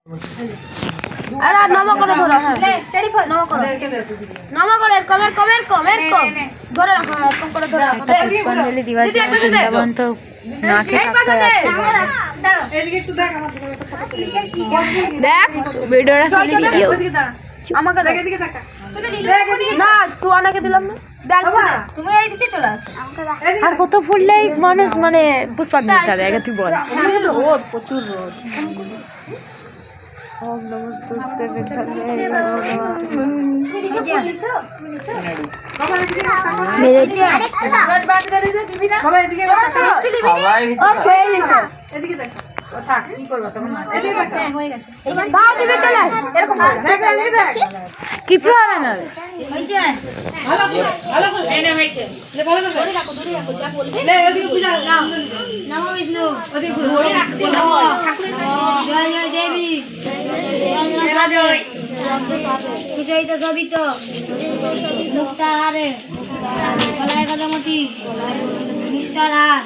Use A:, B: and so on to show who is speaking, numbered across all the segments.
A: আরে নমো করে ধরো লে চেরি ফ নমো করো নমো করে কম ধরে রাখো এরকম করে ধরে রাখো
B: পুষ্পাঞ্জলি দিবার জন্য বৃন্দাবন তো না খেয়ে থাকতে যাচ্ছে। দেখ ভিডিওটা চলে দিও
A: আমাকে না সুয়ানাকে দিলাম না দেখো না তুমি এইদিকে চলে আসো
B: আর কত ফুললেই মানুষ মানে পুষ্পাঞ্জলি যাবে আগে তুই বল।
C: রোদ প্রচুর রোদ।
B: ওম নমস্তুস্তে
A: মেরেছে
C: বাবা এদিকে এদিকে দেখ কি করব তখন এদিকে দেখ
A: হয়ে গেছে দাও দিবে চলে এরকম
C: দেখ এদিকে দেখ
B: কিছু হবে না
A: হইছে
C: ভালো করে এনে হয়েছে লে ভালো করে
A: ধরে রাখো যা বলবে
C: লে এদিকে পূজা নাও
A: নমো বিষ্ণু
C: ওদিকে
A: ধরে রাখতে নমো ঠাকুরের জয় জয় দেবী জয় জয় পূজয়িত সবিত মুক্তাহারে কলায় কদমতি মুক্তারহার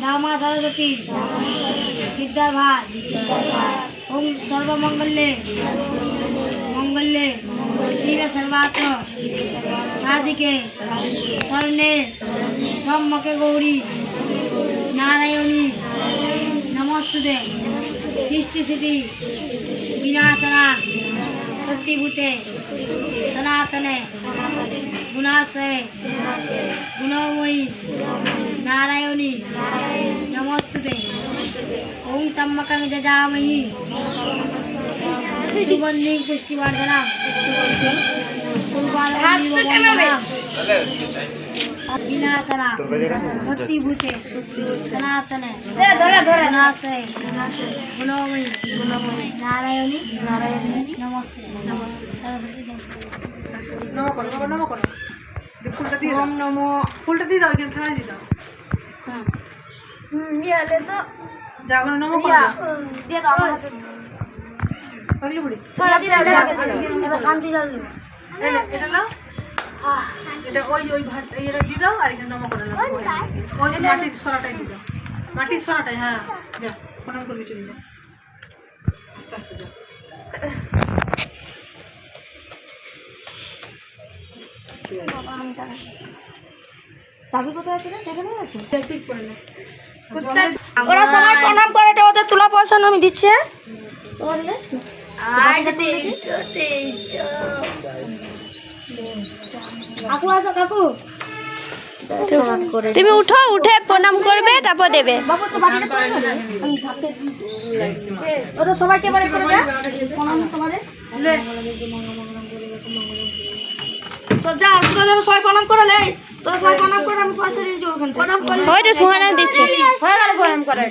A: দামা সরস্বতী বিদ্যার ভার ওম সর্বমঙ্গলে মঙ্গলে শিব সর্বার্থ সাধিকে স্বর্ণে ব্রহ্মকে গৌরী নারায়ণী নমস্তুতে সৃষ্টি স্থিতি বিনাশনা সত্যিভূতে সনাতনে গুণাশয়ে গুণময়ী নারায়ণী নমস্তুতে ওম তম্মকং যজামহি সুগন্ধিং পুষ্টিবর্ধনম বিনাশনা সত্যিভূতে সনাতনে গুণাশয়ে গুণময়ী নারায়ণী নমস্তে সরস্বতী
C: নমো করো বাবা নমো করো ফুলটা দিয়ে দাও
A: ওম নমো
C: ফুলটা দিয়ে দাও এখানে থালায় দিয়ে দাও হ্যাঁ
A: ইয়ালে তো
C: যা ওখানে নমো করো
A: দিয়ে দাও আমার হাতে
C: পাগলি বুড়ি
A: এবার শান্তি জল দিও
C: এটা নাও এটা ওই ভাত এটা দিয়ে দাও আর এখানে নমো করে নাও ওই মাটির সরাটাই দিয়ে দাও মাটির সরাটাই হ্যাঁ যা প্রণাম করবি চলে যা আস্তে আস্তে যা
A: চাবি কোথায় আছে সেখানে আছে
C: ঠিক করে নাও
A: ওরা সবাই প্রণাম করে এটা ওদের তোলা পয়সা আমি দিচ্ছে কাকু আসো কাকু
B: তুমি উঠো উঠে প্রণাম করবে তারপর দেবে।
A: বাবু তো বাড়িতে করে না ওদের সবাইকে বাড়ি করে দে প্রণাম সবাই
C: লে
A: তো যা তোরা যেন সবাই প্রণাম করে লে তোরা সবাই প্রণাম করে আমি পয়সা দিয়ে যাবো ওখানে প্রণাম করে
B: ওই তো সুহানা দিচ্ছে
A: হয়ে গেল প্রণাম করে